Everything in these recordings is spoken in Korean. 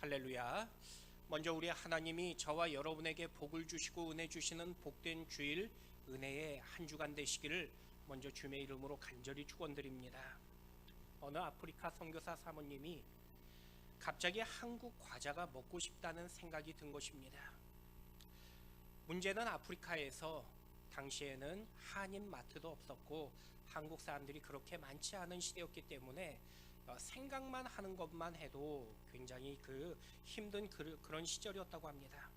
할렐루야. 먼저 우리 하나님이 저와 여러분에게 복을 주시고 은혜 주시는 복된 주일 은혜의 한 주간 되시기를 먼저 주님의 이름으로 간절히 축원드립니다. 어느 아프리카 선교사 사모님이 갑자기 한국 과자가 먹고 싶다는 생각이 든 것입니다. 문제는 아프리카에서 당시에는 한인 마트도 없었고 한국 사람들이 그렇게 많지 않은 시대였기 때문에 생각만 하는 것만 해도 굉장히 힘든 그런 시절이었다고 합니다.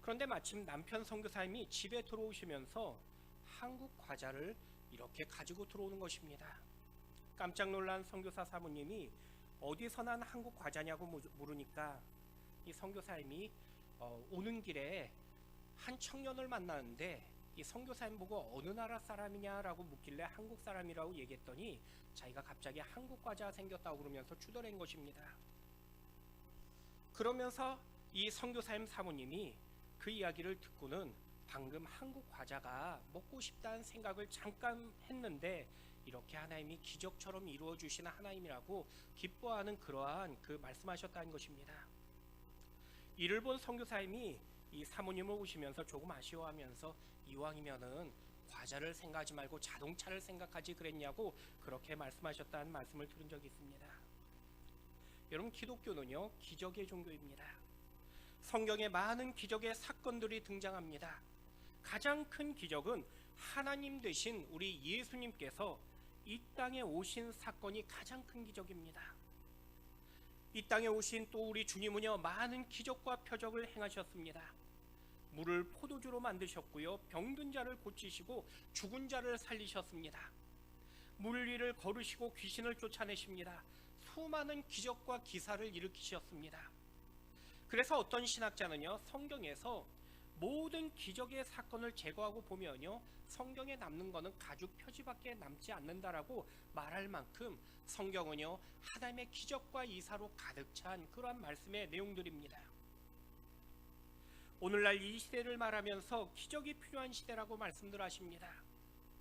그런데 마침 남편 선교사님이 집에 들어오시면서 한국 과자를 이렇게 가지고 들어오는 것입니다. 깜짝 놀란 선교사 사모님이 어디서 난 한국 과자냐고 물으니까 이 선교사님이 오는 길에 한 청년을 만나는데 이 선교사님 보고 어느 나라 사람이냐라고 묻길래 한국 사람이라고 얘기했더니 자기가 갑자기 한국 과자 생겼다고 그러면서 추덜한 것입니다. 그러면서 이 선교사님 사모님이 그 이야기를 듣고는 방금 한국 과자가 먹고 싶다는 생각을 잠깐 했는데 이렇게 하나님이 기적처럼 이루어 주시는 하나님이라고 기뻐하는 그러한 말씀하셨다는 것입니다. 이를 본 선교사님이 이 사모님을 오시면서 조금 아쉬워하면서 이왕이면은 과자를 생각하지 말고 자동차를 생각하지 그랬냐고 그렇게 말씀하셨다는 말씀을 들은 적이 있습니다. 여러분, 기독교는요 기적의 종교입니다. 성경에 많은 기적의 사건들이 등장합니다. 가장 큰 기적은 하나님 되신 우리 예수님께서 이 땅에 오신 사건이 가장 큰 기적입니다. 이 땅에 오신 또 우리 주님은요 많은 기적과 표적을 행하셨습니다. 물을 포도주로 만드셨고요, 병든 자를 고치시고 죽은 자를 살리셨습니다. 물 위를 걸으시고 귀신을 쫓아내십니다. 수많은 기적과 기사를 일으키셨습니다. 그래서 어떤 신학자는요 성경에서 모든 기적의 사건을 제거하고 보면요 성경에 남는 것은 가죽 표지밖에 남지 않는다라고 말할 만큼 성경은요 하나님의 기적과 이사로 가득 찬 그러한 말씀의 내용들입니다. 오늘날 이 시대를 말하면서 기적이 필요한 시대라고 말씀들 하십니다.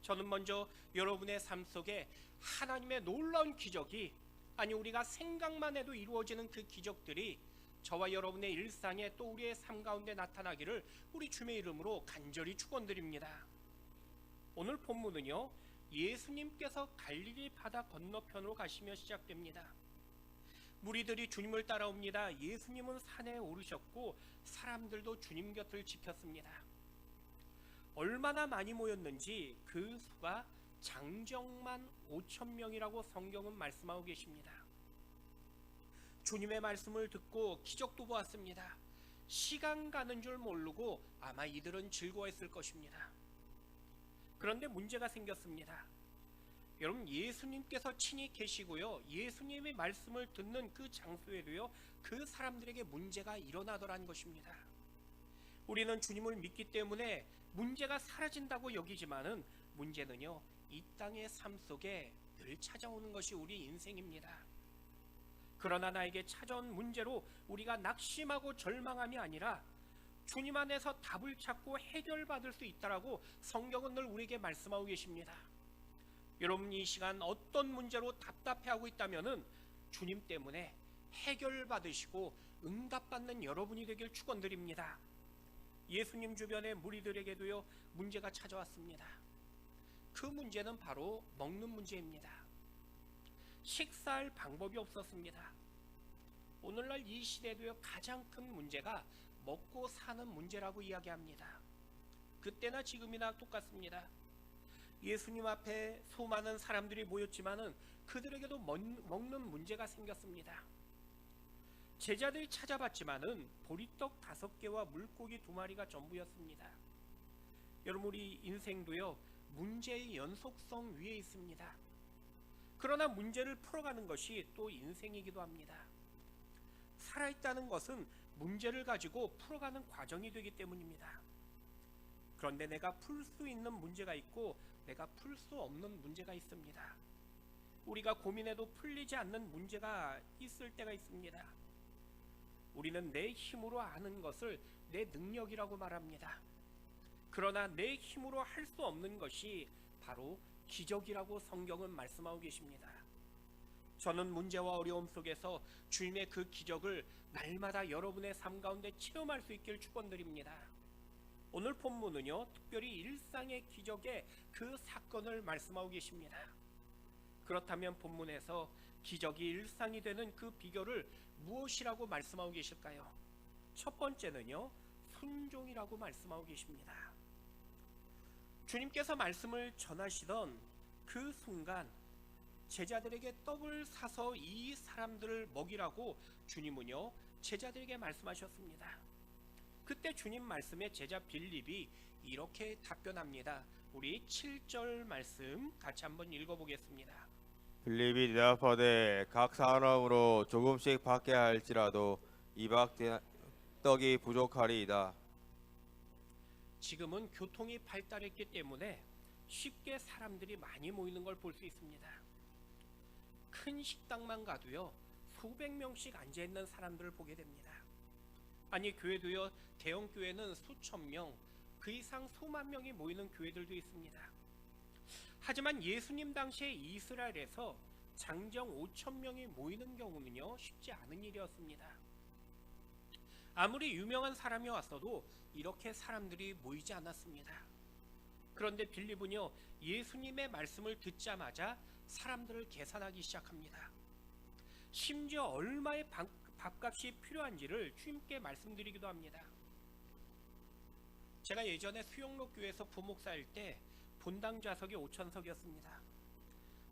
저는 먼저 여러분의 삶 속에 하나님의 놀라운 기적이, 아니 우리가 생각만 해도 이루어지는 그 기적들이 저와 여러분의 일상에 또 우리의 삶 가운데 나타나기를 우리 주님의 이름으로 간절히 축원드립니다. 오늘 본문은요 예수님께서 갈릴리 바다 건너편으로 가시며 시작됩니다. 무리들이 주님을 따라옵니다. 예수님은 산에 오르셨고 사람들도 주님 곁을 지켰습니다. 얼마나 많이 모였는지 그 수가 장정만 5,000명이라고 성경은 말씀하고 계십니다. 주님의 말씀을 듣고 기적도 보았습니다. 시간 가는 줄 모르고 아마 이들은 즐거워했을 것입니다. 그런데 문제가 생겼습니다. 여러분, 예수님께서 친히 계시고요 예수님의 말씀을 듣는 그 장소에도요 그 사람들에게 문제가 일어나더라는 것입니다. 우리는 주님을 믿기 때문에 문제가 사라진다고 여기지만은 문제는요 이 땅의 삶 속에 늘 찾아오는 것이 우리 인생입니다. 그러나 나에게 찾아온 문제로 우리가 낙심하고 절망함이 아니라 주님 안에서 답을 찾고 해결받을 수 있다라고 성경은 늘 우리에게 말씀하고 계십니다. 여러분, 이 시간 어떤 문제로 답답해하고 있다면은 주님 때문에 해결받으시고 응답받는 여러분이 되길 축원드립니다. 예수님 주변의 무리들에게도요 문제가 찾아왔습니다. 그 문제는 바로 먹는 문제입니다. 식사할 방법이 없었습니다. 오늘날 이 시대도요 가장 큰 문제가 먹고 사는 문제라고 이야기합니다. 그때나 지금이나 똑같습니다. 예수님 앞에 수많은 사람들이 모였지만은 그들에게도 먹는 문제가 생겼습니다. 제자들이 찾아봤지만은 보리떡 5개와 물고기 2마리가 전부였습니다. 여러분, 우리 인생도요 문제의 연속성 위에 있습니다. 그러나 문제를 풀어가는 것이 또 인생이기도 합니다. 살아있다는 것은 문제를 가지고 풀어가는 과정이 되기 때문입니다. 그런데 내가 풀 수 있는 문제가 있고 내가 풀 수 없는 문제가 있습니다. 우리가 고민해도 풀리지 않는 문제가 있을 때가 있습니다. 우리는 내 힘으로 아는 것을 내 능력이라고 말합니다. 그러나 내 힘으로 할 수 없는 것이 바로 기적이라고 성경은 말씀하고 계십니다. 저는 문제와 어려움 속에서 주님의 그 기적을 날마다 여러분의 삶 가운데 체험할 수 있길 축원드립니다. 오늘 본문은요, 특별히 일상의 기적의 그 사건을 말씀하고 계십니다. 그렇다면 본문에서 기적이 일상이 되는 그 비결을 무엇이라고 말씀하고 계실까요? 첫 번째는요, 순종이라고 말씀하고 계십니다. 주님께서 말씀을 전하시던 그 순간 제자들에게 떡을 사서 이 사람들을 먹이라고 주님은요, 제자들에게 말씀하셨습니다. 그때 주님 말씀에 제자 빌립이 이렇게 답변합니다. 우리 7절 말씀 같이 한번 읽어보겠습니다. 빌립이 대답하되 각 사람으로 조금씩 받게 할지라도 이박 떡이 부족하리이다. 지금은 교통이 발달했기 때문에 쉽게 사람들이 많이 모이는 걸 볼 수 있습니다. 큰 식당만 가도요, 수백 명씩 앉아있는 사람들을 보게 됩니다. 아니, 교회도요, 대형 교회는 수천 명, 그 이상 수만 명이 모이는 교회들도 있습니다. 하지만 예수님 당시에 이스라엘에서 장정 5천 명이 모이는 경우는요, 쉽지 않은 일이었습니다. 아무리 유명한 사람이 왔어도 이렇게 사람들이 모이지 않았습니다. 그런데 빌립은요, 예수님의 말씀을 듣자마자 사람들을 계산하기 시작합니다. 심지어 얼마의 밥값이 필요한지를 주님께 말씀드리기도 합니다. 제가 예전에 수영로 교회에서 부목사일 때 본당 좌석이 5,000석이었습니다.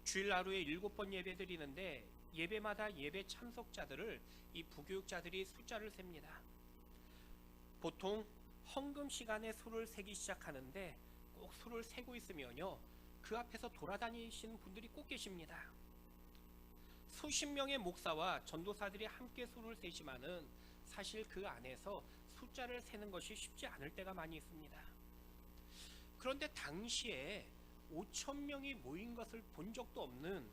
주일 하루에 7번 예배 드리는데 예배마다 예배 참석자들을 이 부교육자들이 숫자를 셉니다. 보통 헌금 시간에 수를 세기 시작하는데 꼭 수를 세고 있으면요, 그 앞에서 돌아다니시는 분들이 꼭 계십니다. 수십 명의 목사와 전도사들이 함께 수를 세지만은 사실 그 안에서 숫자를 세는 것이 쉽지 않을 때가 많이 있습니다. 그런데 당시에 5천 명이 모인 것을 본 적도 없는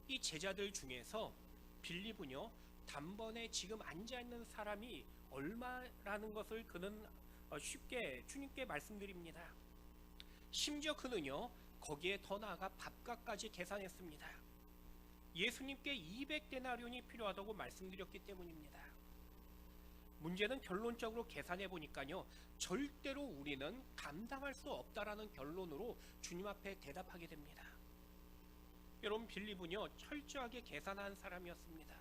이 제자들 중에서 빌립은요, 단번에 지금 앉아있는 사람이 얼마라는 것을 그는 쉽게 주님께 말씀드립니다. 심지어 그는요, 거기에 더 나아가 밥값까지 계산했습니다. 예수님께 200데나리온이 필요하다고 말씀드렸기 때문입니다. 문제는 결론적으로 계산해 보니까요, 절대로 우리는 감당할 수 없다라는 결론으로 주님 앞에 대답하게 됩니다. 여러분, 빌립은요, 철저하게 계산한 사람이었습니다.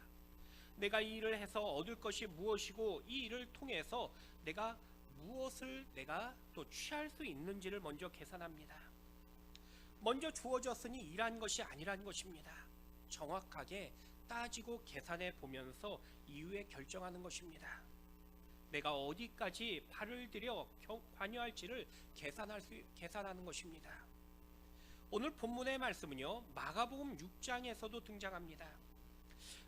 내가 이 일을 해서 얻을 것이 무엇이고 이 일을 통해서 내가 무엇을 내가 또 취할 수 있는지를 먼저 계산합니다. 먼저 주어졌으니 일한 것이 아니란 것입니다. 정확하게 따지고 계산해 보면서 이후에 결정하는 것입니다. 내가 어디까지 발을 들여 관여할지를 계산하는 것입니다. 오늘 본문의 말씀은요, 마가복음 6장에서도 등장합니다.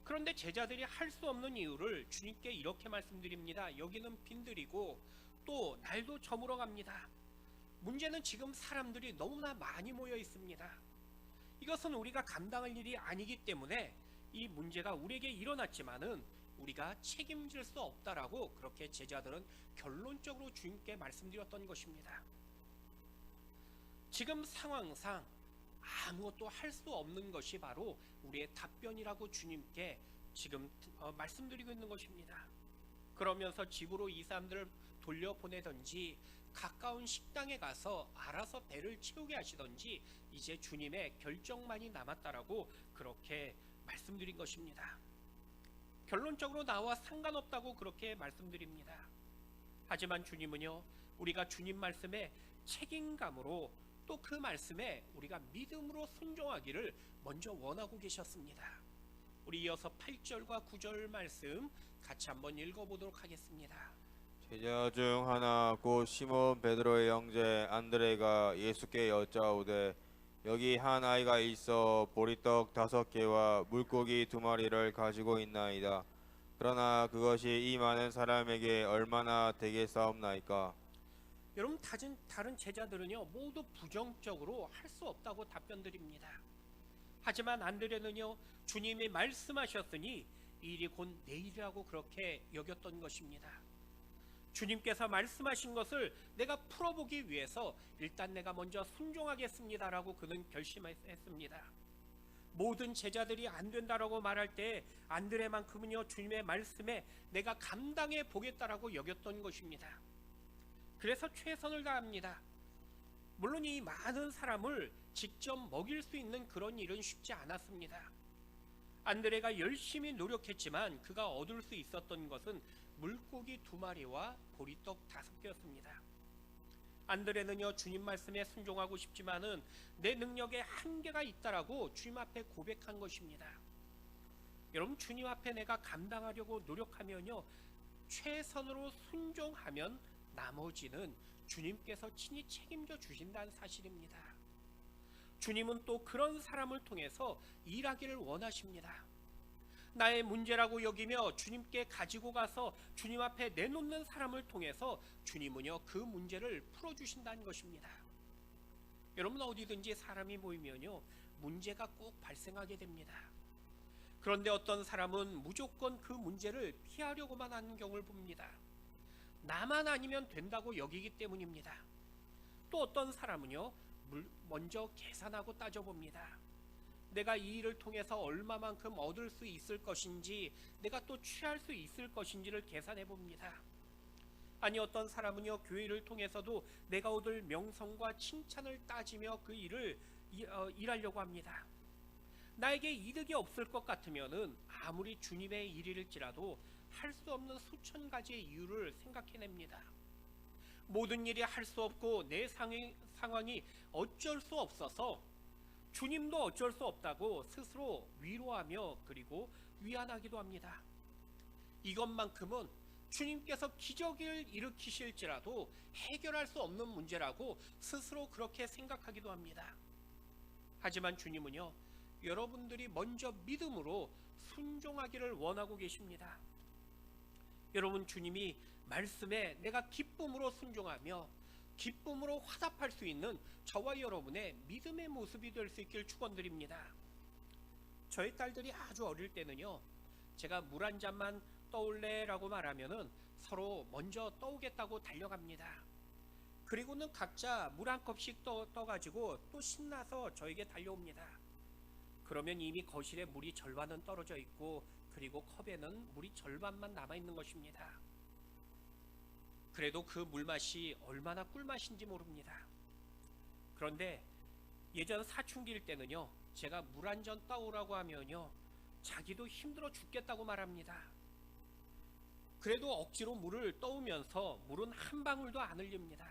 그런데 제자들이 할 수 없는 이유를 주님께 이렇게 말씀드립니다. 여기는 빈들이고 또 날도 저물어 갑니다. 문제는 지금 사람들이 너무나 많이 모여 있습니다. 이것은 우리가 감당할 일이 아니기 때문에 이 문제가 우리에게 일어났지만은 우리가 책임질 수 없다라고 그렇게 제자들은 결론적으로 주님께 말씀드렸던 것입니다. 지금 상황상 아무것도 할 수 없는 것이 바로 우리의 답변이라고 주님께 지금 말씀드리고 있는 것입니다. 그러면서 집으로 이 사람들을 돌려보내든지 가까운 식당에 가서 알아서 배를 채우게 하시든지 이제 주님의 결정만이 남았다라고 그렇게 말씀드린 것입니다. 결론적으로 나와 상관없다고 그렇게 말씀드립니다. 하지만 주님은요, 우리가 주님 말씀에 책임감으로 또 그 말씀에 우리가 믿음으로 순종하기를 먼저 원하고 계셨습니다. 우리 이어서 8절과 9절 말씀 같이 한번 읽어보도록 하겠습니다. 제자 중 하나 곧 시몬 베드로의 형제 안드레가 예수께 여짜오되 여기 한 아이가 있어 보리떡 5개와 물고기 2마리를 가지고 있나이다. 그러나 그것이 이 많은 사람에게 얼마나 되겠사옵나이까? 여러분, 다른 제자들은요, 모두 부정적으로 할 수 없다고 답변드립니다. 하지만 안드레는요, 주님이 말씀하셨으니 이 일이 곧 내일이라고 그렇게 여겼던 것입니다. 주님께서 말씀하신 것을 내가 풀어보기 위해서 일단 내가 먼저 순종하겠습니다라고 그는 결심했습니다. 모든 제자들이 안 된다라고 말할 때 안드레만큼은요 주님의 말씀에 내가 감당해 보겠다라고 여겼던 것입니다. 그래서 최선을 다합니다. 물론 이 많은 사람을 직접 먹일 수 있는 그런 일은 쉽지 않았습니다. 안드레가 열심히 노력했지만 그가 얻을 수 있었던 것은 물고기 2마리와 보리떡 5개였습니다. 안드레는요 주님 말씀에 순종하고 싶지만은 내 능력에 한계가 있다라고 주님 앞에 고백한 것입니다. 여러분, 주님 앞에 내가 감당하려고 노력하면요 최선으로 순종하면 나머지는 주님께서 친히 책임져 주신다는 사실입니다. 주님은 또 그런 사람을 통해서 일하기를 원하십니다. 나의 문제라고 여기며 주님께 가지고 가서 주님 앞에 내놓는 사람을 통해서 주님은요 그 문제를 풀어주신다는 것입니다. 여러분, 어디든지 사람이 모이면요 문제가 꼭 발생하게 됩니다. 그런데 어떤 사람은 무조건 그 문제를 피하려고만 하는 경우를 봅니다. 나만 아니면 된다고 여기기 때문입니다. 또 어떤 사람은요 먼저 계산하고 따져봅니다. 내가 이 일을 통해서 얼마만큼 얻을 수 있을 것인지, 내가 또 취할 수 있을 것인지를 계산해 봅니다. 아니, 어떤 사람은요 교회를 통해서도 내가 얻을 명성과 칭찬을 따지며 그 일을 일하려고 합니다. 나에게 이득이 없을 것 같으면은 아무리 주님의 일일지라도 할 수 없는 수천 가지의 이유를 생각해냅니다. 모든 일이 할 수 없고 내 상황이 어쩔 수 없어서 주님도 어쩔 수 없다고 스스로 위로하며 그리고 위안하기도 합니다. 이것만큼은 주님께서 기적을 일으키실지라도 해결할 수 없는 문제라고 스스로 그렇게 생각하기도 합니다. 하지만 주님은요 여러분들이 먼저 믿음으로 순종하기를 원하고 계십니다. 여러분, 주님이 말씀에 내가 기쁨으로 순종하며 기쁨으로 화답할 수 있는 저와 여러분의 믿음의 모습이 될 수 있길 축원드립니다. 저희 딸들이 아주 어릴 때는요 제가 물 한 잔만 떠올래라고 말하면은 서로 먼저 떠오겠다고 달려갑니다. 그리고는 각자 물 한 컵씩 떠가지고 또 신나서 저에게 달려옵니다. 그러면 이미 거실에 물이 절반은 떨어져 있고 그리고 컵에는 물이 절반만 남아있는 것입니다. 그래도 그 물맛이 얼마나 꿀맛인지 모릅니다. 그런데 예전 사춘기일 때는요 제가 물 한 잔 떠오라고 하면요 자기도 힘들어 죽겠다고 말합니다. 그래도 억지로 물을 떠오면서 물은 한 방울도 안 흘립니다.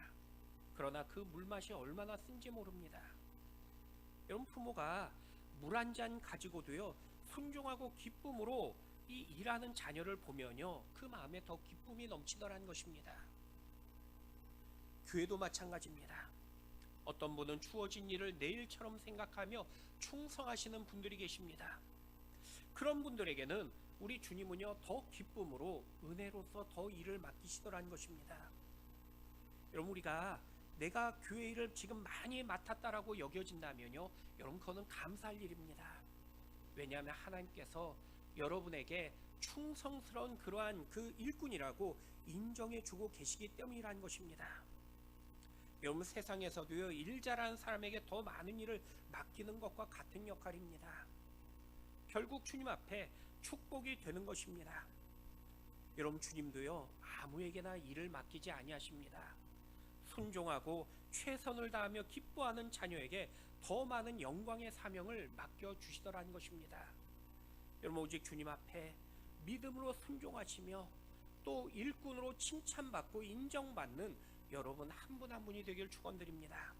그러나 그 물맛이 얼마나 쓴지 모릅니다. 여러분, 부모가 물 한 잔 가지고도요 순종하고 기쁨으로 이 일하는 자녀를 보면요 그 마음에 더 기쁨이 넘치더라는 것입니다. 교회도 마찬가지입니다. 어떤 분은 주어진 일을 내일처럼 생각하며 충성하시는 분들이 계십니다. 그런 분들에게는 우리 주님은요 더 기쁨으로 은혜로서 더 일을 맡기시더라는 것입니다. 여러분, 우리가 내가 교회 일을 지금 많이 맡았다라고 여겨진다면요 여러분, 그거는 감사할 일입니다. 왜냐하면 하나님께서 여러분에게 충성스러운 그러한 그 일꾼이라고 인정해 주고 계시기 때문이라는 것입니다. 여러분, 세상에서도요 일 잘하는 사람에게 더 많은 일을 맡기는 것과 같은 역할입니다. 결국 주님 앞에 축복이 되는 것입니다. 여러분, 주님도요 아무에게나 일을 맡기지 아니하십니다. 순종하고 최선을 다하며 기뻐하는 자녀에게 더 많은 영광의 사명을 맡겨주시더라는 것입니다. 여러분, 오직 주님 앞에 믿음으로 순종하시며 또 일꾼으로 칭찬받고 인정받는 여러분 한 분 한 분이 되길 축원드립니다.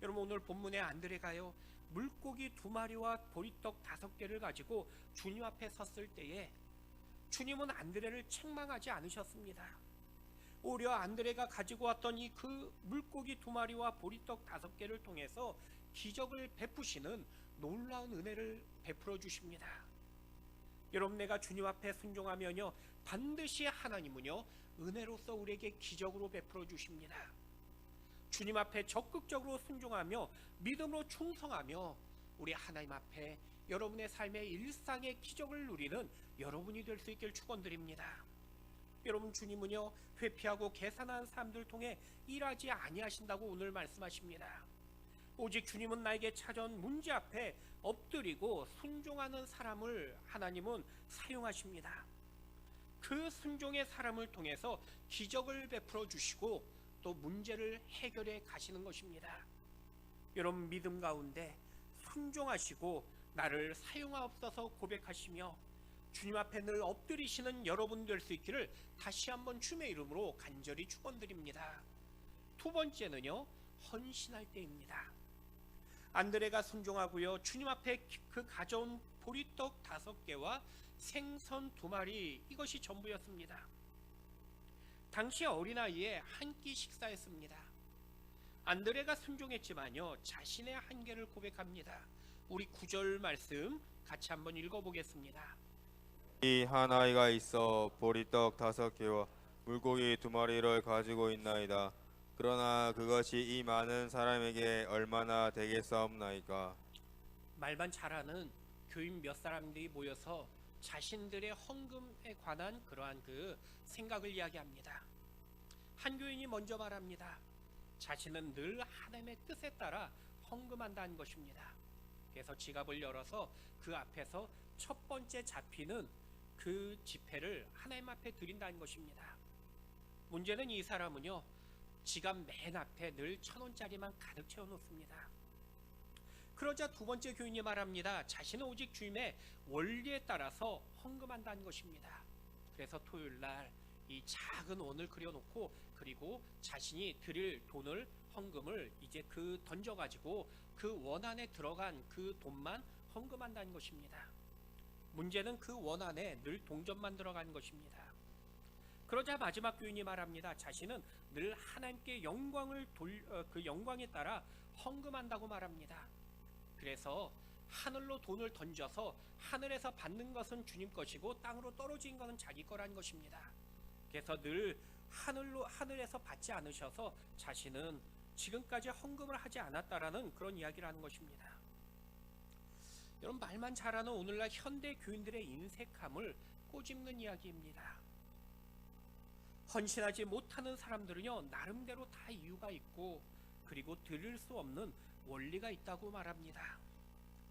여러분, 오늘 본문의 안드레가요 물고기 2마리와 보리떡 5개를 가지고 주님 앞에 섰을 때에 주님은 안드레를 책망하지 않으셨습니다. 오히려 안드레가 가지고 왔던 이 그 물고기 2마리와 보리떡 5개를 통해서 기적을 베푸시는 놀라운 은혜를 베풀어 주십니다. 여러분, 내가 주님 앞에 순종하면요 반드시 하나님은요 은혜로서 우리에게 기적으로 베풀어 주십니다. 주님 앞에 적극적으로 순종하며 믿음으로 충성하며 우리 하나님 앞에 여러분의 삶의 일상의 기적을 누리는 여러분이 될 수 있길 축원드립니다. 여러분, 주님은요 회피하고 계산하는 사람들 통해 일하지 아니하신다고 오늘 말씀하십니다. 오직 주님은 나에게 찾아온 문제 앞에 엎드리고 순종하는 사람을 하나님은 사용하십니다. 그 순종의 사람을 통해서 기적을 베풀어 주시고 또 문제를 해결해 가시는 것입니다. 여러분 믿음 가운데 순종하시고 나를 사용하옵소서 고백하시며 주님 앞에 늘 엎드리시는 여러분 될 수 있기를 다시 한번 주님의 이름으로 간절히 축원드립니다. 두 번째는요, 헌신할 때입니다. 안드레가 순종하고요, 주님 앞에 그 가져온 보리떡 5개와 생선 2마리, 이것이 전부였습니다. 당시 어린아이에 한 끼 식사했습니다. 안드레가 순종했지만요, 자신의 한계를 고백합니다. 우리 9절 말씀 같이 한번 읽어보겠습니다. 이 한 아이가 있어 보리떡 5개와 물고기 2마리를 가지고 있나이다. 그러나 그것이 이 많은 사람에게 얼마나 되겠사옵나이까. 말만 잘하는 교인 몇 사람들이 모여서 자신들의 헌금에 관한 그러한 그 생각을 이야기합니다. 한 교인이 먼저 말합니다. 자신은 늘 하나님의 뜻에 따라 헌금한다는 것입니다. 그래서 지갑을 열어서 그 앞에서 첫 번째 잡히는 그 지폐를 하나님 앞에 드린다는 것입니다. 문제는 이 사람은요, 지갑 맨 앞에 늘 1,000원짜리만 가득 채워놓습니다. 그러자 두 번째 교인이 말합니다. 자신은 오직 주님의 원리에 따라서 헌금한다는 것입니다. 그래서 토요일날 이 작은 원을 그려놓고 그리고 자신이 드릴 돈을, 헌금을 이제 그 던져가지고 그 원 안에 들어간 그 돈만 헌금한다는 것입니다. 문제는 그 원 안에 늘 동전만 들어간 것입니다. 그러자 마지막 교인이 말합니다. 자신은 늘 하나님께 그 영광에 따라 헌금한다고 말합니다. 그래서 하늘로 돈을 던져서 하늘에서 받는 것은 주님 것이고 땅으로 떨어진 것은 자기 거라는 것입니다. 그래서 늘 하늘에서 받지 않으셔서 자신은 지금까지 헌금을 하지 않았다라는 그런 이야기를 하는 것입니다. 여러분 말만 잘하는 오늘날 현대 교인들의 인색함을 꼬집는 이야기입니다. 헌신하지 못하는 사람들은요, 나름대로 다 이유가 있고 그리고 드릴 수 없는 원리가 있다고 말합니다.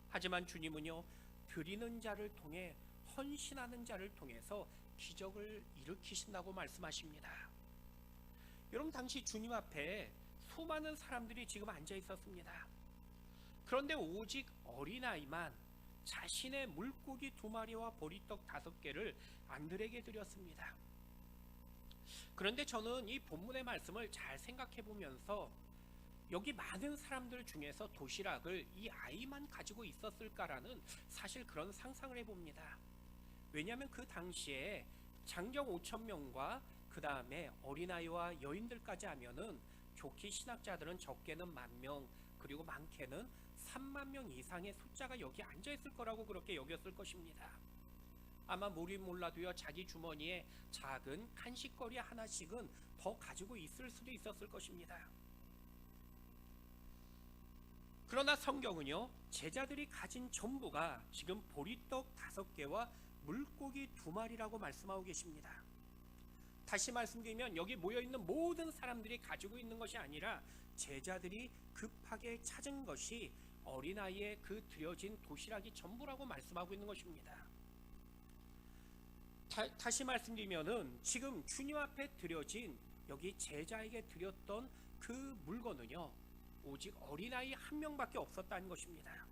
하지만 주님은요, 드리는 자를 통해 헌신하는 자를 통해서 기적을 일으키신다고 말씀하십니다. 여러분 당시 주님 앞에 수많은 사람들이 지금 앉아 있었습니다. 그런데 오직 어린아이만 자신의 물고기 2마리와 보리떡 5개를 안드레에게 드렸습니다. 그런데 저는 이 본문의 말씀을 잘 생각해 보면서 여기 많은 사람들 중에서 도시락을 이 아이만 가지고 있었을까라는 사실 그런 상상을 해봅니다. 왜냐하면 그 당시에 장정 5,000명과 그 다음에 어린아이와 여인들까지 하면은 좋게 신학자들은 적게는 10,000명 그리고 많게는 30,000명 이상의 숫자가 여기 앉아있을 거라고 그렇게 여겼을 것입니다. 아마 몰라도요, 자기 주머니에 작은 간식거리 하나씩은 더 가지고 있을 수도 있었을 것입니다. 그러나 성경은요, 제자들이 가진 전부가 지금 보리떡 5개와 물고기 2마리라고 말씀하고 계십니다. 다시 말씀드리면 여기 모여있는 모든 사람들이 가지고 있는 것이 아니라 제자들이 급하게 찾은 것이 어린아이의 그 드려진 도시락이 전부라고 말씀하고 있는 것입니다. 다시 말씀드리면은 지금 주님 앞에 드려진 여기 제자에게 드렸던 그 물건은요, 오직 어린아이 1명밖에 없었다는 것입니다.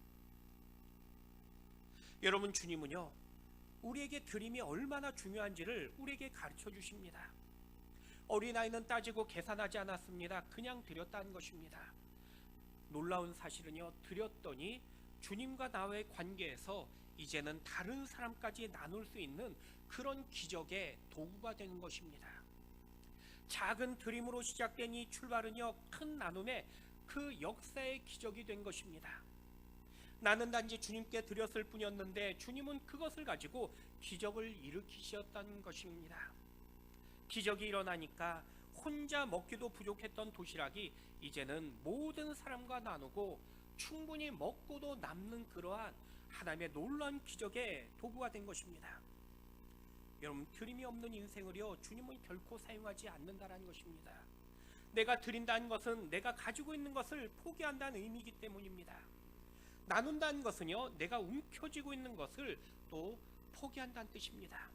여러분 주님은요, 우리에게 드림이 얼마나 중요한지를 우리에게 가르쳐 주십니다. 어린아이는 따지고 계산하지 않았습니다. 그냥 드렸다는 것입니다. 놀라운 사실은요, 드렸더니 주님과 나와의 관계에서 이제는 다른 사람까지 나눌 수 있는 그런 기적의 도구가 되는 것입니다. 작은 드림으로 시작된 이 출발은요, 큰 나눔의 그 역사의 기적이 된 것입니다. 나는 단지 주님께 드렸을 뿐이었는데 주님은 그것을 가지고 기적을 일으키셨다는 것입니다. 기적이 일어나니까 혼자 먹기도 부족했던 도시락이 이제는 모든 사람과 나누고 충분히 먹고도 남는 그러한 하나님의 놀라운 기적의 도구가 된 것입니다. 여러분, 드림이 없는 인생을요, 주님은 결코 사용하지 않는다라는 것입니다. 내가 드린다는 것은 내가 가지고 있는 것을 포기한다는 의미이기 때문입니다. 나눈다는 것은요, 내가 움켜쥐고 있는 것을 또 포기한다는 뜻입니다.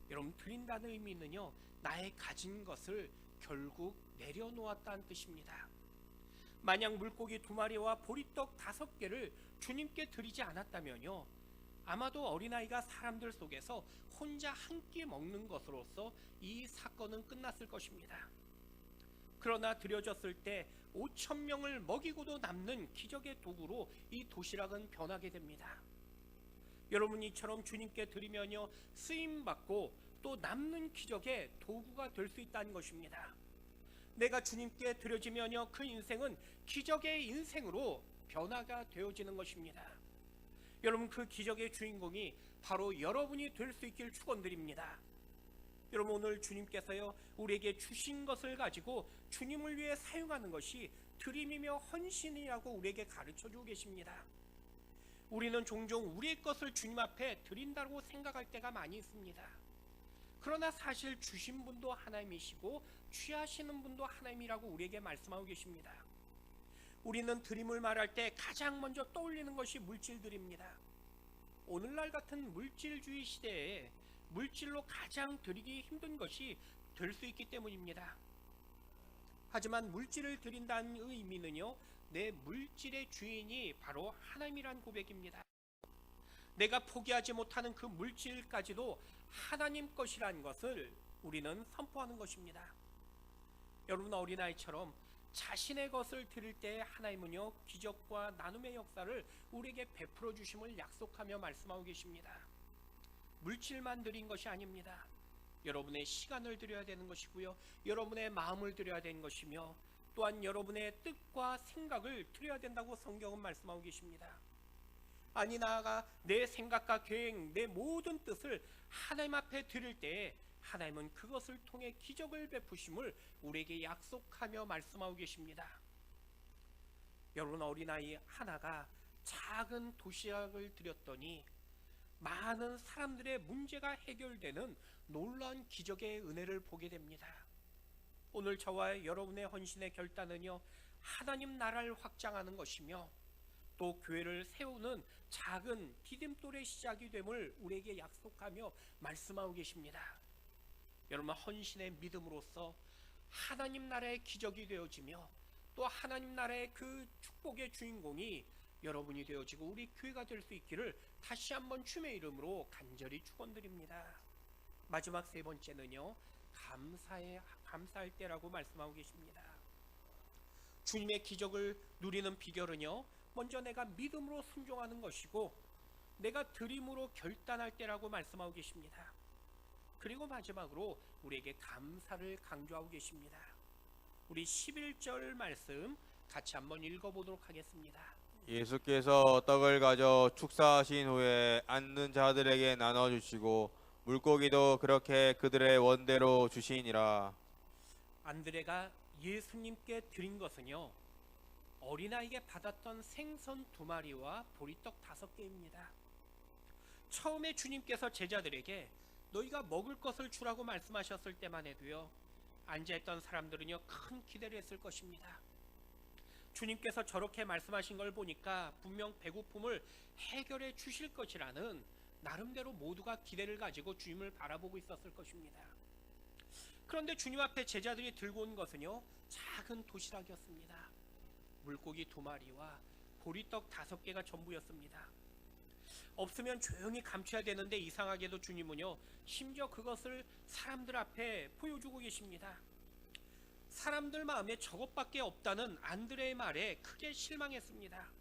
여러분, 드린다는 의미는요, 나의 가진 것을 결국 내려놓았다는 뜻입니다. 만약 물고기 2마리와 보리떡 5개를 주님께 드리지 않았다면요, 아마도 어린아이가 사람들 속에서 혼자 한 끼 먹는 것으로서 이 사건은 끝났을 것입니다. 그러나 드려졌을 때 5,000명을 먹이고도 남는 기적의 도구로 이 도시락은 변하게 됩니다. 여러분, 이처럼 주님께 드리면요, 쓰임받고 또 남는 기적의 도구가 될 수 있다는 것입니다. 내가 주님께 드려지면요, 그 인생은 기적의 인생으로 변화가 되어지는 것입니다. 여러분, 그 기적의 주인공이 바로 여러분이 될 수 있길 축원드립니다. 여러분, 오늘 주님께서요, 우리에게 주신 것을 가지고 주님을 위해 사용하는 것이 드림이며 헌신이라고 우리에게 가르쳐주고 계십니다. 우리는 종종 우리의 것을 주님 앞에 드린다고 생각할 때가 많이 있습니다. 그러나 사실 주신 분도 하나님이시고 취하시는 분도 하나님이라고 우리에게 말씀하고 계십니다. 우리는 드림을 말할 때 가장 먼저 떠올리는 것이 물질들입니다. 오늘날 같은 물질주의 시대에 물질로 가장 드리기 힘든 것이 될 수 있기 때문입니다. 하지만 물질을 드린다는 의미는요, 내 물질의 주인이 바로 하나님이란 고백입니다. 내가 포기하지 못하는 그 물질까지도 하나님 것이라는 것을 우리는 선포하는 것입니다. 여러분, 어린아이처럼 자신의 것을 드릴 때 하나님은요, 기적과 나눔의 역사를 우리에게 베풀어 주심을 약속하며 말씀하고 계십니다. 물질만 드린 것이 아닙니다. 여러분의 시간을 드려야 되는 것이고요, 여러분의 마음을 드려야 되는 것이며, 또한 여러분의 뜻과 생각을 드려야 된다고 성경은 말씀하고 계십니다. 아니, 나아가 내 생각과 계획, 내 모든 뜻을 하나님 앞에 드릴 때에 하나님은 그것을 통해 기적을 베푸심을 우리에게 약속하며 말씀하고 계십니다. 여러분, 어린아이 하나가 작은 도시락을 드렸더니 많은 사람들의 문제가 해결되는 놀라운 기적의 은혜를 보게 됩니다. 오늘 저와 여러분의 헌신의 결단은요, 하나님 나라를 확장하는 것이며 또 교회를 세우는 작은 디딤돌의 시작이 됨을 우리에게 약속하며 말씀하고 계십니다. 여러분, 헌신의 믿음으로써 하나님 나라의 기적이 되어지며 또 하나님 나라의 그 축복의 주인공이 여러분이 되어지고 우리 교회가 될 수 있기를 다시 한번 주님의 이름으로 간절히 축원드립니다. 마지막 3번째는요, 감사할 때라고 말씀하고 계십니다. 주님의 기적을 누리는 비결은요, 먼저 내가 믿음으로 순종하는 것이고 내가 드림으로 결단할 때라고 말씀하고 계십니다. 그리고 마지막으로 우리에게 감사를 강조하고 계십니다. 우리 11절 말씀 같이 한번 읽어보도록 하겠습니다. 예수께서 떡을 가져 축사하신 후에 앉는 자들에게 나눠주시고 물고기도 그렇게 그들의 원대로 주시니라. 안드레가 예수님께 드린 것은요, 어린아이에게 받았던 생선 2마리와 보리떡 5개입니다. 처음에 주님께서 제자들에게 너희가 먹을 것을 주라고 말씀하셨을 때만 해도요, 앉아있던 사람들은요, 큰 기대를 했을 것입니다. 주님께서 저렇게 말씀하신 걸 보니까 분명 배고픔을 해결해 주실 것이라는 나름대로 모두가 기대를 가지고 주님을 바라보고 있었을 것입니다. 그런데 주님 앞에 제자들이 들고 온 것은요, 작은 도시락이었습니다. 물고기 2마리와 보리떡 5개가 전부였습니다. 없으면 조용히 감춰야 되는데 이상하게도 주님은요, 심지어 그것을 사람들 앞에 보여주고 계십니다. 사람들 마음에 저것밖에 없다는 안드레의 말에 크게 실망했습니다.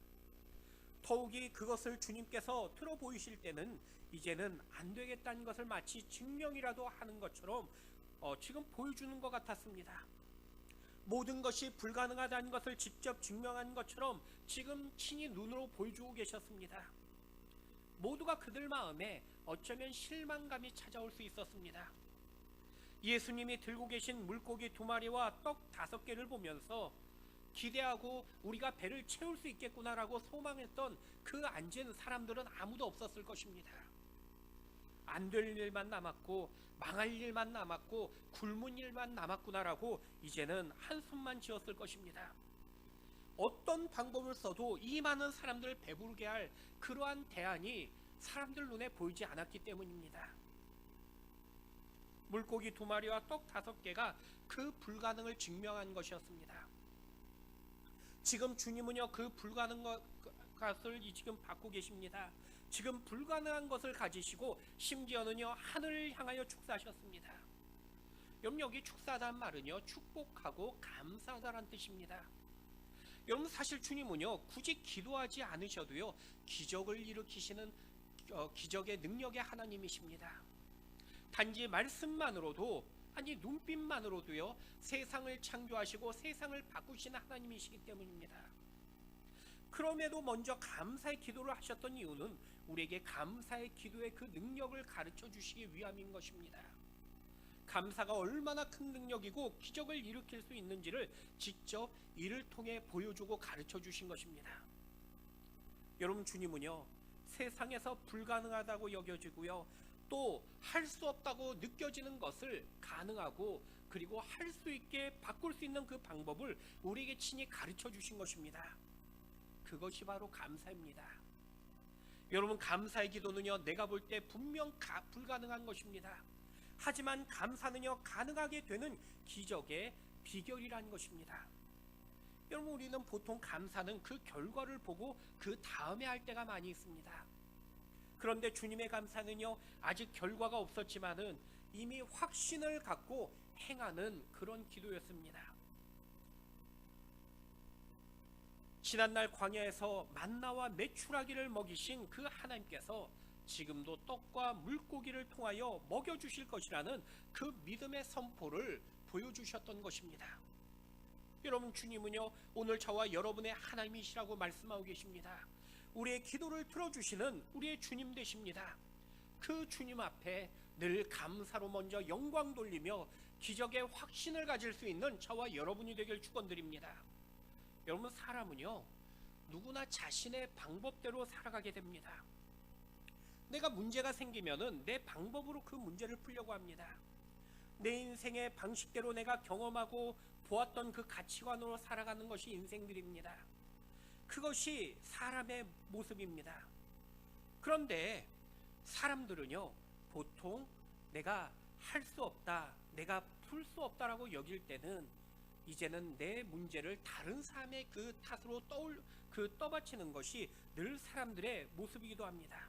더욱이 그것을 주님께서 들어 보이실 때는 이제는 안 되겠다는 것을 마치 증명이라도 하는 것처럼 지금 보여주는 것 같았습니다. 모든 것이 불가능하다는 것을 직접 증명한 것처럼 지금 친히 눈으로 보여주고 계셨습니다. 모두가 그들 마음에 어쩌면 실망감이 찾아올 수 있었습니다. 예수님이 들고 계신 물고기 2마리와 떡 5개를 보면서 기대하고 우리가 배를 채울 수 있겠구나라고 소망했던 그 앉은 사람들은 아무도 없었을 것입니다. 안 될 일만 남았고 망할 일만 남았고 굶은 일만 남았구나라고 이제는 한숨만 지었을 것입니다. 어떤 방법을 써도 이 많은 사람들을 배부르게 할 그러한 대안이 사람들 눈에 보이지 않았기 때문입니다. 물고기 2마리와 떡 5개가 그 불가능을 증명한 것이었습니다. 지금 주님은요, 그 불가능한 것을 지금 받고 계십니다. 지금 불가능한 것을 가지시고 심지어는요, 하늘을 향하여 축사하셨습니다. 여러분, 여기 축사하다는 말은요, 축복하고 감사하다라는 뜻입니다. 여러분, 사실 주님은요, 굳이 기도하지 않으셔도요, 기적을 일으키시는 기적의 능력의 하나님이십니다. 단지 말씀만으로도, 아니 눈빛만으로도요, 세상을 창조하시고 세상을 바꾸시는 하나님이시기 때문입니다. 그럼에도 먼저 감사의 기도를 하셨던 이유는 우리에게 감사의 기도의 그 능력을 가르쳐 주시기 위함인 것입니다. 감사가 얼마나 큰 능력이고 기적을 일으킬 수 있는지를 직접 이를 통해 보여주고 가르쳐 주신 것입니다. 여러분, 주님은요, 세상에서 불가능하다고 여겨지고요, 또 할 수 없다고 느껴지는 것을 가능하고 그리고 할 수 있게 바꿀 수 있는 그 방법을 우리에게 친히 가르쳐 주신 것입니다. 그것이 바로 감사입니다. 여러분, 감사의 기도는요, 내가 볼 때 분명 불가능한 것입니다. 하지만 감사는요, 가능하게 되는 기적의 비결이라는 것입니다. 여러분, 우리는 보통 감사는 그 결과를 보고 그 다음에 할 때가 많이 있습니다. 그런데 주님의 감사는요, 아직 결과가 없었지만은 이미 확신을 갖고 행하는 그런 기도였습니다. 지난날 광야에서 만나와 메추라기를 먹이신 그 하나님께서 지금도 떡과 물고기를 통하여 먹여주실 것이라는 그 믿음의 선포를 보여주셨던 것입니다. 여러분, 주님은요, 오늘 저와 여러분의 하나님이시라고 말씀하고 계십니다. 우리의 기도를 들어주시는 우리의 주님 되십니다. 그 주님 앞에 늘 감사로 먼저 영광 돌리며 기적의 확신을 가질 수 있는 저와 여러분이 되길 축원드립니다. 여러분, 사람은요, 누구나 자신의 방법대로 살아가게 됩니다. 내가 문제가 생기면은 내 방법으로 그 문제를 풀려고 합니다. 내 인생의 방식대로 내가 경험하고 보았던 그 가치관으로 살아가는 것이 인생들입니다. 그것이 사람의 모습입니다. 그런데 사람들은요, 보통 내가 할 수 없다, 내가 풀 수 없다라고 여길 때는 이제는 내 문제를 다른 사람의 그 탓으로 떠받치는 것이 늘 사람들의 모습이기도 합니다.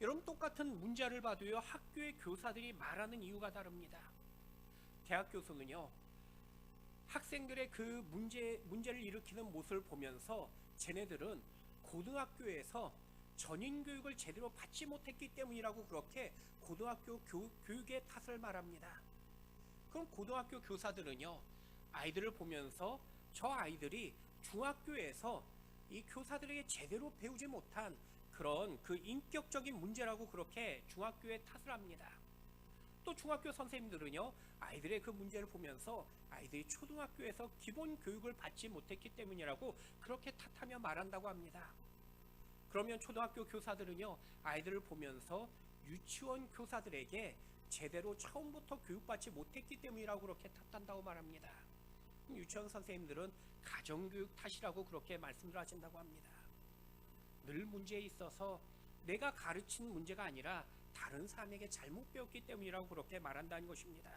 여러분, 똑같은 문제를 봐도요, 학교의 교사들이 말하는 이유가 다릅니다. 대학 교수는요, 학생들의 그 문제를 일으키는 모습을 보면서 쟤네들은 고등학교에서 전인 교육을 제대로 받지 못했기 때문이라고 그렇게 고등학교 교육의 탓을 말합니다. 그럼 고등학교 교사들은요, 아이들을 보면서 저 아이들이 중학교에서 이 교사들에게 제대로 배우지 못한 그런 그 인격적인 문제라고 그렇게 중학교에 탓을 합니다. 또 중학교 선생님들은요, 아이들의 그 문제를 보면서 아이들이 초등학교에서 기본 교육을 받지 못했기 때문이라고 그렇게 탓하며 말한다고 합니다. 그러면 초등학교 교사들은요, 아이들을 보면서 유치원 교사들에게 제대로 처음부터 교육받지 못했기 때문이라고 그렇게 탓한다고 말합니다. 유치원 선생님들은 가정교육 탓이라고 그렇게 말씀을 하신다고 합니다. 늘 문제에 있어서 내가 가르친 문제가 아니라 다른 사람에게 잘못 배웠기 때문이라고 그렇게 말한다는 것입니다.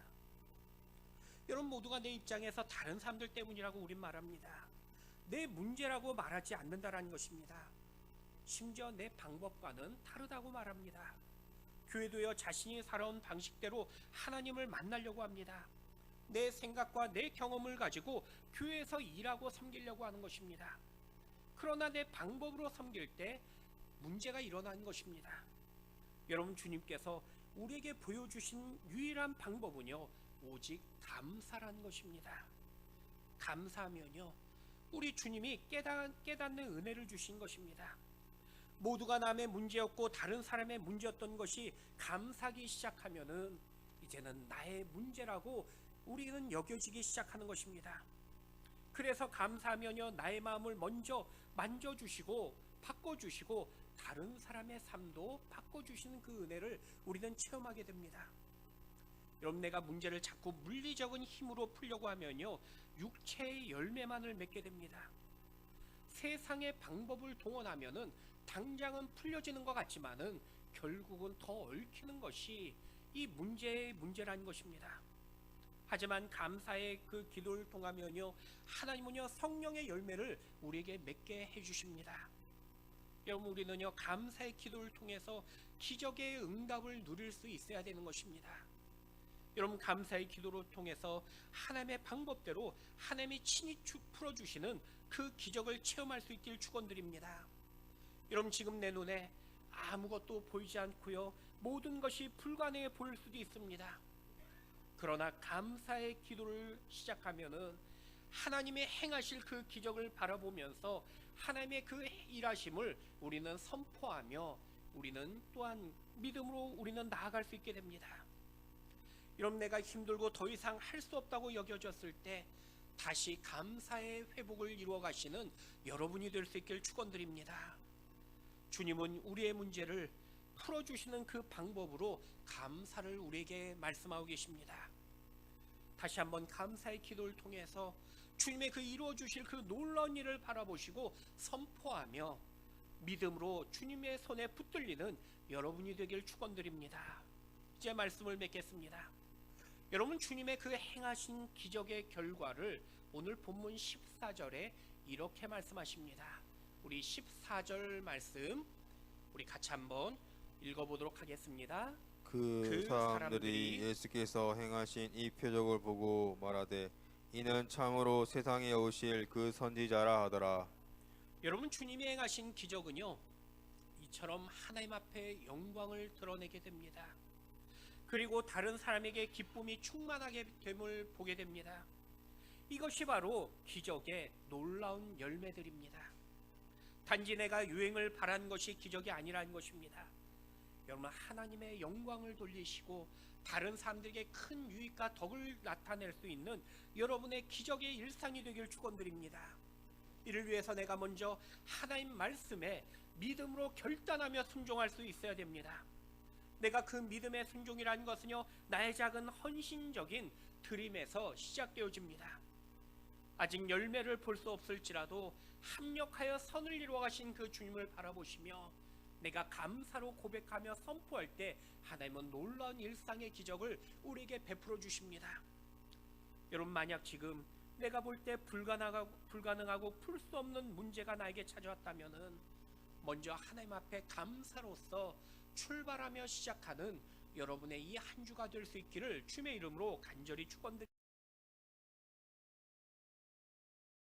여러분, 모두가 내 입장에서 다른 사람들 때문이라고 우린 말합니다. 내 문제라고 말하지 않는다라는 것입니다. 심지어 내 방법과는 다르다고 말합니다. 교회도요, 자신이 살아온 방식대로 하나님을 만나려고 합니다. 내 생각과 내 경험을 가지고 교회에서 일하고 섬기려고 하는 것입니다. 그러나 내 방법으로 섬길 때 문제가 일어나는 것입니다. 여러분, 주님께서 우리에게 보여주신 유일한 방법은요, 오직 감사라는 것입니다. 감사하면요, 우리 주님이 깨닫는 은혜를 주신 것입니다. 모두가 남의 문제였고 다른 사람의 문제였던 것이 감사하기 시작하면은 이제는 나의 문제라고 우리는 여겨지기 시작하는 것입니다. 그래서 감사하면요, 나의 마음을 먼저 만져주시고 바꿔주시고 다른 사람의 삶도 바꿔주시는 그 은혜를 우리는 체험하게 됩니다. 여러분, 내가 문제를 자꾸 물리적인 힘으로 풀려고 하면요, 육체의 열매만을 맺게 됩니다. 세상의 방법을 동원하면은 당장은 풀려지는 것 같지만은 결국은 더 얽히는 것이 이 문제의 문제라는 것입니다. 하지만 감사의 그 기도를 통하면요, 하나님은요 성령의 열매를 우리에게 맺게 해주십니다. 여러분, 우리는요 감사의 기도를 통해서 기적의 응답을 누릴 수 있어야 되는 것입니다. 여러분, 감사의 기도를 통해서 하나님의 방법대로 하나님이 친히 풀어주시는 그 기적을 체험할 수 있길 축원드립니다. 여러분, 지금 내 눈에 아무것도 보이지 않고요, 모든 것이 불가능해 보일 수도 있습니다. 그러나 감사의 기도를 시작하면은 하나님의 행하실 그 기적을 바라보면서 하나님의 그 일하심을 우리는 선포하며 우리는 또한 믿음으로 우리는 나아갈 수 있게 됩니다. 여러분, 내가 힘들고 더 이상 할 수 없다고 여겨졌을 때 다시 감사의 회복을 이루어 가시는 여러분이 될 수 있길 축원드립니다. 주님은 우리의 문제를 풀어주시는 그 방법으로 감사를 우리에게 말씀하고 계십니다. 다시 한번 감사의 기도를 통해서 주님의 그 이루어 주실 그 놀라운 일을 바라보시고 선포하며 믿음으로 주님의 손에 붙들리는 여러분이 되길 축원드립니다. 이제 말씀을 맺겠습니다. 여러분, 주님의 그 행하신 기적의 결과를 오늘 본문 14절에 이렇게 말씀하십니다. 우리 14절 말씀 우리 같이 한번 읽어보도록 하겠습니다. 그 사람들이 예수께서 행하신 이 표적을 보고 말하되 이는 참으로 세상에 오실 그 선지자라 하더라. 여러분, 주님이 행하신 기적은요, 이처럼 하나님 앞에 영광을 드러내게 됩니다. 그리고 다른 사람에게 기쁨이 충만하게 됨을 보게 됩니다. 이것이 바로 기적의 놀라운 열매들입니다. 단지 내가 유행을 바란 것이 기적이 아니라는 것입니다. 여러분, 하나님의 영광을 돌리시고 다른 사람들에게 큰 유익과 덕을 나타낼 수 있는 여러분의 기적의 일상이 되길 축원드립니다. 이를 위해서 내가 먼저 하나님 말씀에 믿음으로 결단하며 순종할 수 있어야 됩니다. 내가 그 믿음의 순종이라는 것은요, 나의 작은 헌신적인 드림에서 시작되어집니다. 아직 열매를 볼 수 없을지라도 합력하여 선을 이루어 가신 그 주님을 바라보시며 내가 감사로 고백하며 선포할 때 하나님은 놀라운 일상의 기적을 우리에게 베풀어 주십니다. 여러분, 만약 지금 내가 볼 때 불가능하고 풀 수 없는 문제가 나에게 찾아왔다면은 먼저 하나님 앞에 감사로서 출발하며 시작하는 여러분의 이 한 주가 될 수 있기를 주님의 이름으로 간절히 축원드립니다.